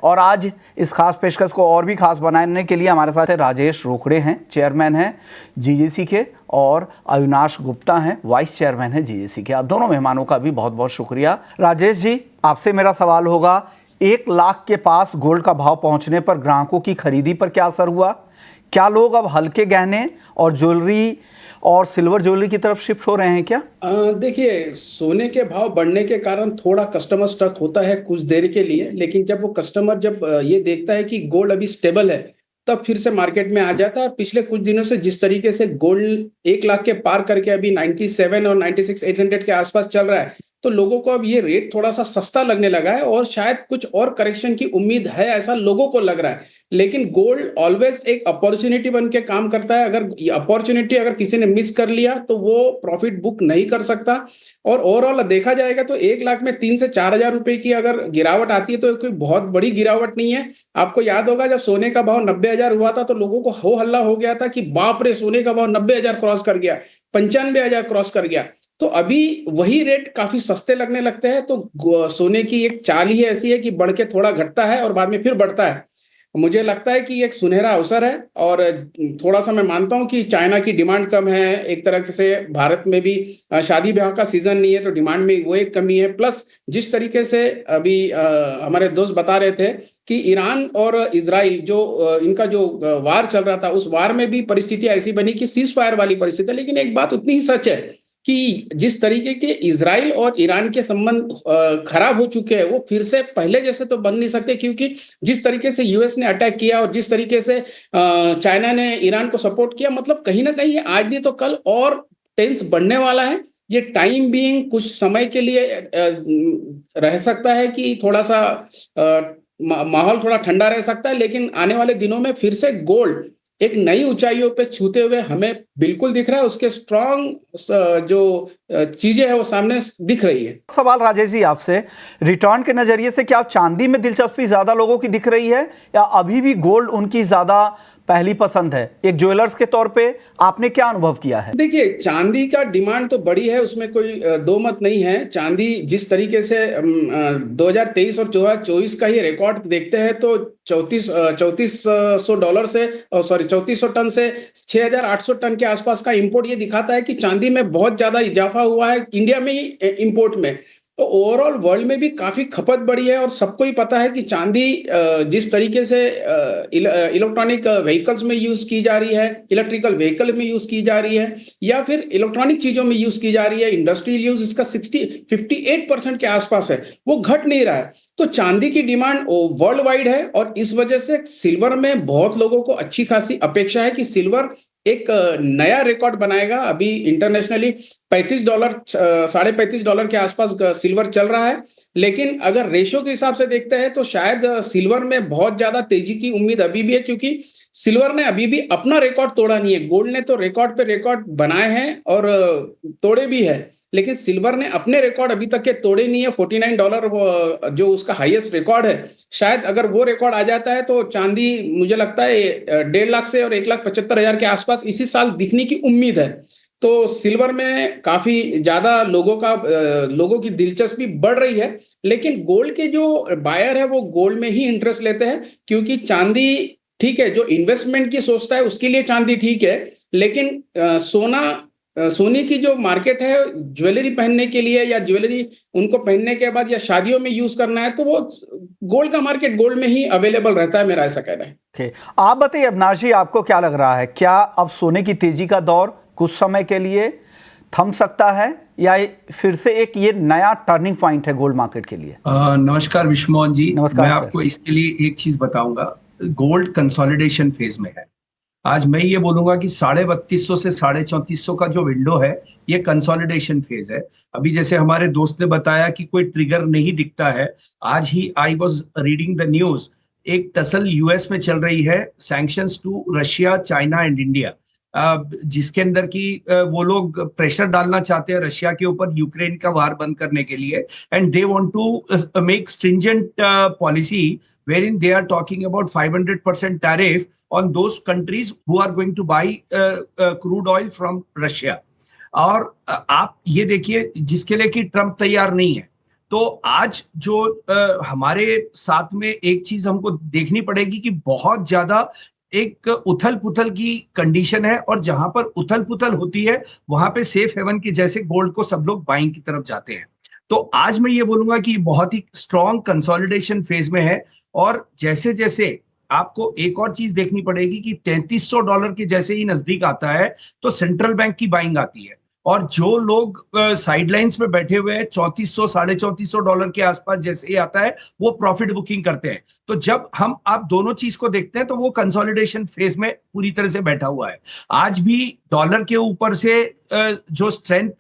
और आज इस खास पेशकश को और भी खास बनाने के लिए हमारे साथ राजेश रोकड़े हैं, चेयरमैन हैं जीजेसी के, और अविनाश गुप्ता हैं, वाइस चेयरमैन हैं जीजेसी के। आप दोनों मेहमानों का भी बहुत बहुत शुक्रिया। राजेश जी, आपसे मेरा सवाल होगा, 1 लाख के पास गोल्ड का भाव पहुंचने पर ग्राहकों की खरीदी पर क्या असर हुआ? क्या लोग अब हल्के गहने और ज्वेलरी और सिल्वर ज्वेलरी की तरफ शिफ्ट हो रहे हैं क्या? देखिए, सोने के भाव बढ़ने के कारण थोड़ा कस्टमर स्टक होता है कुछ देर के लिए, लेकिन जब वो कस्टमर जब ये देखता है कि गोल्ड अभी स्टेबल है, तब फिर से मार्केट में आ जाता है। पिछले कुछ दिनों से जिस तरीके से गोल्ड 1 लाख के पार करके अभी 97 और 96,800 के आसपास चल रहा है, तो लोगों को अब ये रेट थोड़ा सा सस्ता लगने लगा है और शायद कुछ और करेक्शन की उम्मीद है, ऐसा लोगों को लग रहा है। लेकिन गोल्ड ऑलवेज एक अपॉर्चुनिटी बन के काम करता है। अगर ये अपॉर्चुनिटी अगर किसी ने मिस कर लिया तो वो प्रॉफिट बुक नहीं कर सकता। और ओवरऑल देखा जाएगा तो 1 लाख में 3 से 4 हजार रुपए की अगर गिरावट आती है तो कोई बहुत बड़ी गिरावट नहीं है। आपको याद होगा जब सोने का भाव 90,000 हुआ था तो लोगों को हो हल्ला हो गया था कि बाप रे, सोने का भाव 90,000 क्रॉस कर गया, 95,000 क्रॉस कर गया। तो अभी वही रेट काफी सस्ते लगने लगते हैं। तो सोने की एक चाल ही ऐसी है कि बढ़ के थोड़ा घटता है और बाद में फिर बढ़ता है। मुझे लगता है कि एक सुनहरा अवसर है। और थोड़ा सा मैं मानता हूं कि चाइना की डिमांड कम है, एक तरह से भारत में भी शादी ब्याह का सीजन नहीं है तो डिमांड में वो एक कमी है। प्लस जिस तरीके से अभी हमारे दोस्त बता रहे थे कि ईरान और इजराइल जो इनका जो वार चल रहा था, उस वार में भी परिस्थिति ऐसी बनी कि सीज फायर वाली परिस्थिति है। लेकिन एक बात उतनी ही सच है कि जिस तरीके के इजराइल और ईरान के संबंध खराब हो चुके हैं, वो फिर से पहले जैसे तो बन नहीं सकते, क्योंकि जिस तरीके से यूएस ने अटैक किया और जिस तरीके से चाइना ने ईरान को सपोर्ट किया, मतलब कहीं ना कहीं आज नहीं तो कल और टेंस बढ़ने वाला है। ये टाइम बीइंग कुछ समय के लिए रह सकता है कि थोड़ा सा माहौल थोड़ा ठंडा रह सकता है, लेकिन आने वाले दिनों में फिर से गोल्ड एक नई ऊंचाइयों पे छूते हुए हमें बिल्कुल दिख रहा है। उसके स्ट्रॉन्ग जो चीजें है वो सामने दिख रही है। सवाल राजेश जी आपसे, रिटर्न के नजरिए से क्या चांदी में दिलचस्पी ज्यादा लोगों की दिख रही है या अभी भी गोल्ड उनकी ज्यादा पहली पसंद है? एक ज्वेलर्स के तौर पे आपने क्या अनुभव किया है? देखिए, चांदी का डिमांड तो बड़ी है, उसमें कोई दो मत नहीं है। चांदी जिस तरीके से 2023 और 2024 का ही रिकॉर्ड देखते हैं तो 3400 डॉलर से, सॉरी 3400 टन से 6800 टन के आसपास का इंपोर्ट, ये दिखाता है कि चांदी में बहुत ज्यादा इजाफा हुआ है इंडिया में ही इंपोर्ट में। तो ओवरऑल वर्ल्ड में भी काफी खपत बढ़ी है और सबको ही पता है कि चांदी जिस तरीके से इलेक्ट्रॉनिक व्हीकल्स में यूज की जा रही है, इलेक्ट्रिकल व्हीकल में यूज की जा रही है, या फिर इलेक्ट्रॉनिक चीजों में यूज की जा रही है, इंडस्ट्रियल यूज इसका 58% के आसपास है, वो घट नहीं रहा है। तो चांदी की डिमांड वर्ल्ड वाइड है और इस वजह से सिल्वर में बहुत लोगों को अच्छी खासी अपेक्षा है कि सिल्वर एक नया रिकॉर्ड बनाएगा। अभी इंटरनेशनली $35, $35.5 के आसपास सिल्वर चल रहा है। लेकिन अगर रेशो के हिसाब से देखते हैं तो शायद सिल्वर में बहुत ज्यादा तेजी की उम्मीद अभी भी है, क्योंकि सिल्वर ने अभी भी अपना रिकॉर्ड तोड़ा नहीं है। गोल्ड ने तो रिकॉर्ड पे रिकॉर्ड बनाए हैं और तोड़े भी है, लेकिन सिल्वर ने अपने रिकॉर्ड अभी तक के तोड़े नहीं है। $49 जो उसका हाईएस्ट रिकॉर्ड है, शायद अगर वो रिकॉर्ड आ जाता है तो चांदी मुझे लगता है 1.5 लाख से और 1,75,000 के आसपास इसी साल दिखने की उम्मीद है। तो सिल्वर में काफी ज्यादा लोगों की दिलचस्पी बढ़ रही है। लेकिन गोल्ड के जो बायर है वो गोल्ड में ही इंटरेस्ट लेते हैं, क्योंकि चांदी ठीक है, जो इन्वेस्टमेंट की सोचता है उसके लिए चांदी ठीक है, लेकिन सोने की जो मार्केट है ज्वेलरी पहनने के लिए या ज्वेलरी उनको पहनने के बाद या शादियों में यूज करना है, तो वो गोल्ड का मार्केट गोल्ड में ही अवेलेबल रहता है, मेरा ऐसा कहना है। आप बताइए अविनाश जी, आपको क्या लग रहा है, क्या अब सोने की तेजी का दौर कुछ समय के लिए थम सकता है या फिर से एक ये नया टर्निंग पॉइंट है गोल्ड मार्केट के लिए? नमस्कार विश्वमोहन जी। नमस्कार मैं सर। आपको इसके लिए एक चीज बताऊंगा। गोल्ड कंसोलिडेशन फेज में है। आज मैं ये बोलूंगा कि 3250 से 3450 का जो विंडो है, ये कंसोलिडेशन फेज है। अभी जैसे हमारे दोस्त ने बताया कि कोई ट्रिगर नहीं दिखता है, आज ही I was reading the news, एक टसल यूएस में चल रही है, sanctions to Russia, China and India, जिसके अंदर की वो लोग प्रेशर डालना चाहते हैं रशिया के ऊपर यूक्रेन का वार बंद करने के लिए। And they want to make stringent policy wherein they are talking about 500% tariff on those countries who are going to buy crude oil from Russia. और आप ये देखिए, जिसके लिए कि ट्रंप तैयार नहीं है, तो आज जो हमारे साथ में एक चीज हमको देखनी पड़ेगी कि बहुत ज्यादा एक उथल पुथल की कंडीशन है, और जहां पर उथल पुथल होती है वहां पे सेफ हेवन के जैसे गोल्ड को सब लोग बाइंग की तरफ जाते हैं। तो आज मैं ये बोलूंगा कि बहुत ही स्ट्रॉन्ग कंसोलिडेशन फेज में है, और जैसे जैसे आपको एक और चीज देखनी पड़ेगी कि $3300 के जैसे ही नजदीक आता है तो सेंट्रल बैंक की बाइंग आती है, और जो लोग साइडलाइंस में बैठे हुए हैं $3400 $3450 के आसपास जैसे ही आता है वो प्रॉफिट बुकिंग करते हैं। तो जब हम आप दोनों चीज को देखते हैं तो वो कंसोलिडेशन फेज में पूरी तरह से बैठा हुआ है। आज भी डॉलर के ऊपर से जो स्ट्रेंथ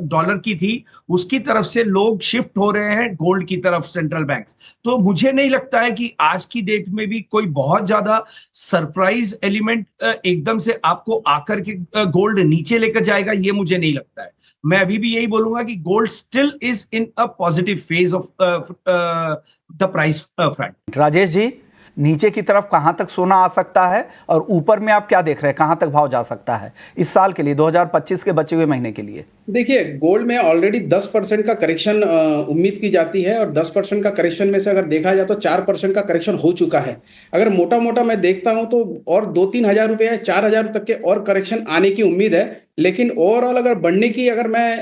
डॉलर की थी उसकी तरफ से लोग शिफ्ट हो रहे हैं गोल्ड की तरफ, सेंट्रल बैंक्स। तो मुझे नहीं लगता है कि आज की डेट में भी कोई बहुत ज्यादा सरप्राइज एलिमेंट एकदम से आपको आकर के गोल्ड नीचे लेकर जाएगा, ये मुझे नहीं लगता है। मैं अभी भी यही बोलूंगा कि gold still is in a positive phase of the price front. Rajesh ji, नीचे की तरफ कहां तक सोना आ सकता है और ऊपर में आप क्या देख रहे हैं, कहां तक भाव जा सकता है इस साल के लिए, 2025 के बचे हुए महीने के लिए? देखिए, गोल्ड में ऑलरेडी 10% का करेक्शन उम्मीद की जाती है, और 10% का करेक्शन में से अगर देखा जाए तो 4% का करेक्शन हो चुका है। अगर मोटा मोटा मैं देखता हूं तो और 2-3 हजार रुपये या 4,000 तक के और करेक्शन आने की उम्मीद है। लेकिन ओवरऑल अगर बढ़ने की अगर मैं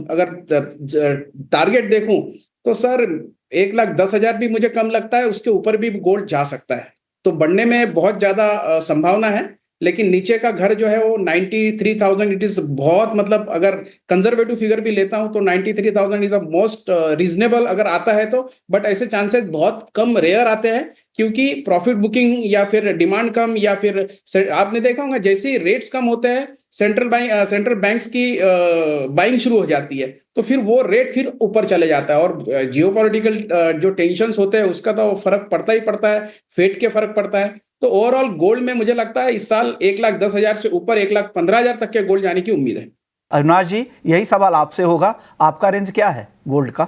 अगर टारगेट देखूं तो सर 1,10,000 भी मुझे कम लगता है, उसके ऊपर भी गोल्ड जा सकता है। तो बढ़ने में बहुत ज्यादा संभावना है, लेकिन नीचे का घर जो है वो 93,000 इट इज बहुत, मतलब अगर कंजर्वेटिव फिगर भी लेता हूं तो 93,000 इज अ मोस्ट रीजनेबल अगर आता है तो। बट ऐसे चांसेस बहुत कम, रेयर आते हैं, क्योंकि प्रॉफिट बुकिंग या फिर डिमांड कम, या फिर आपने देखा होगा जैसे ही रेट्स कम होते हैं सेंट्रल बैंक्स की बाइंग शुरू हो जाती है, तो फिर वो रेट फिर ऊपर चले जाता है। और जियोपॉलिटिकल जो टेंशंस होते हैं उसका तो फर्क पड़ता ही पड़ता है, फेट के फर्क पड़ता है। तो ओवरऑल गोल्ड में मुझे लगता है इस साल 1,10,000 से ऊपर 1,15,000 तक के गोल्ड जाने की उम्मीद है। अविनाश जी, यही सवाल आपसे होगा, आपका रेंज क्या है गोल्ड का?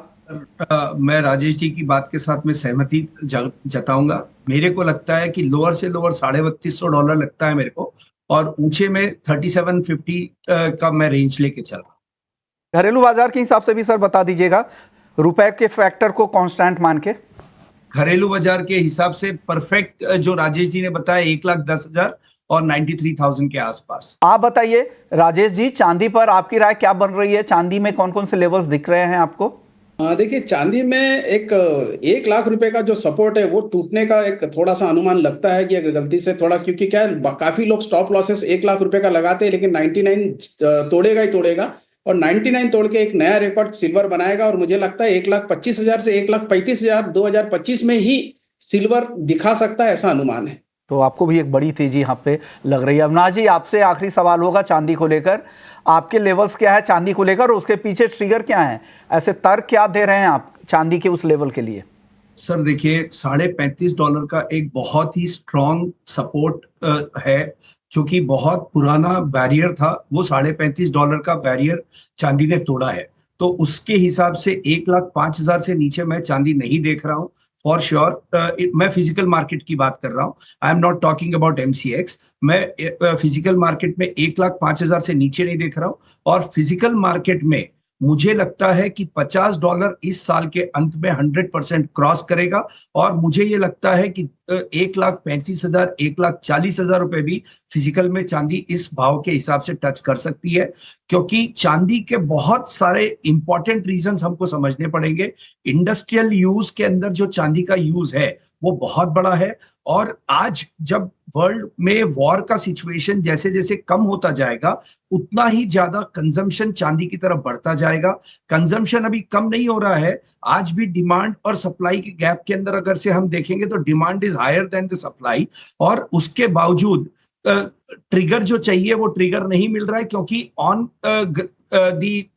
मैं राजेश जी की बात के साथ में सहमति जताऊंगा। मेरे को लगता है कि लोअर से लोअर $3250 लगता है मेरे को, और ऊंचे में 3750 का मैं रेंज लेके चल रहा हूँ। घरेलू बाजार के हिसाब से भी सर बता दीजिएगा, रुपए के फैक्टर को कांस्टेंट मान के। घरेलू बाजार के हिसाब से परफेक्ट जो राजेश जी ने बताया 1,10,000 और 93,000 के आसपास। आप बताइए राजेश जी, चांदी पर आपकी राय क्या बन रही है? चांदी में कौन कौन से लेवल्स दिख रहे हैं आपको? देखिए, चांदी में एक 1,00,000 रुपए का जो सपोर्ट है वो टूटने का एक थोड़ा सा अनुमान लगता है कि अगर गलती से थोड़ा, क्योंकि क्या है काफी लोग स्टॉप लॉसेस 1,00,000 रुपए का लगाते हैं, लेकिन 99 तोड़ेगा ही तोड़ेगा, और 99 तोड़ के एक नया रिकॉर्ड सिल्वर बनाएगा। और मुझे लगता है 1,25,000 से 1,35,000 2025 में ही सिल्वर दिखा सकता है, ऐसा अनुमान है। तो आपको भी एक बड़ी तेजी यहाँ पे लग रही है। अविनाश जी, आपसे आखिरी सवाल होगा चांदी को लेकर, आपके लेवल्स क्या है चांदी को लेकर और उसके पीछे ट्रिगर क्या है? ऐसे तर्क क्या दे रहे हैं आप चांदी के उस लेवल के लिए? सर देखिए, $35.5 का एक बहुत ही स्ट्रॉन्ग सपोर्ट है, जो कि बहुत पुराना बैरियर था। वो $35.5 का बैरियर चांदी ने तोड़ा है। तो उसके हिसाब से 1,05,000 से नीचे मैं चांदी नहीं देख रहा हूँ फॉर श्योर। मैं फिजिकल मार्केट की बात कर रहा हूँ, I am not talking about MCX। मैं फिजिकल मार्केट में 1,05,000 से नीचे नहीं देख रहा हूँ, और फिजिकल मार्केट में मुझे लगता है कि $50 इस साल के अंत में 100% क्रॉस करेगा, और मुझे ये लगता है कि 1,35,000 1,40,000 रुपए भी फिजिकल में चांदी इस भाव के हिसाब से टच कर सकती है, क्योंकि चांदी के बहुत सारे इंपॉर्टेंट रीजंस हमको समझने पड़ेंगे। इंडस्ट्रियल यूज के अंदर जो चांदी का यूज है वो बहुत बड़ा है, और आज जब वर्ल्ड में वॉर का सिचुएशन जैसे जैसे कम होता जाएगा उतना ही ज्यादा कंजम्पशन चांदी की तरफ बढ़ता जाएगा। कंजम्पशन अभी कम नहीं हो रहा है, आज भी डिमांड और सप्लाई के गैप के अंदर अगर से हम देखेंगे तो demand is higher than the supply, और उसके बावजूद ट्रिगर जो चाहिए वो ट्रिगर नहीं मिल रहा है, क्योंकि ऑन दी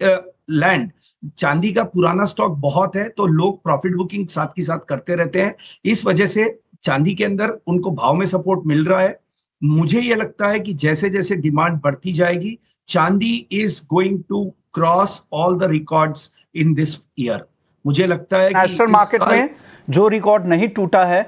लैंड चांदी का पुराना स्टॉक बहुत है, तो लोग प्रॉफिट बुकिंग साथ के साथ करते रहते हैं। इस वजह से चांदी के अंदर उनको भाव में सपोर्ट मिल रहा है। मुझे यह लगता है कि जैसे जैसे डिमांड बढ़ती जाएगी चांदी is going to cross all the records in this year. मुझे लगता है कि नेशनल मार्केट में जो रिकॉर्ड नहीं टूटा है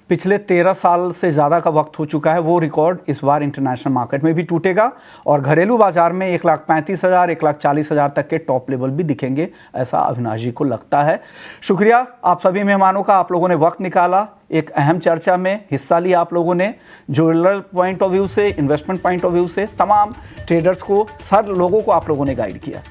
पिछले 13 साल से ज़्यादा का वक्त हो चुका है, वो रिकॉर्ड इस बार इंटरनेशनल मार्केट में भी टूटेगा और घरेलू बाजार में 1,35,000 1,40,000 तक के टॉप लेवल भी दिखेंगे, ऐसा अविनाश जी को लगता है। शुक्रिया आप सभी मेहमानों का, आप लोगों ने वक्त निकाला, एक अहम चर्चा में हिस्सा लिया आप लोगों ने। ज्वेलर पॉइंट ऑफ व्यू से, इन्वेस्टमेंट पॉइंट ऑफ व्यू से तमाम ट्रेडर्स को, हर लोगों को आप लोगों ने गाइड किया।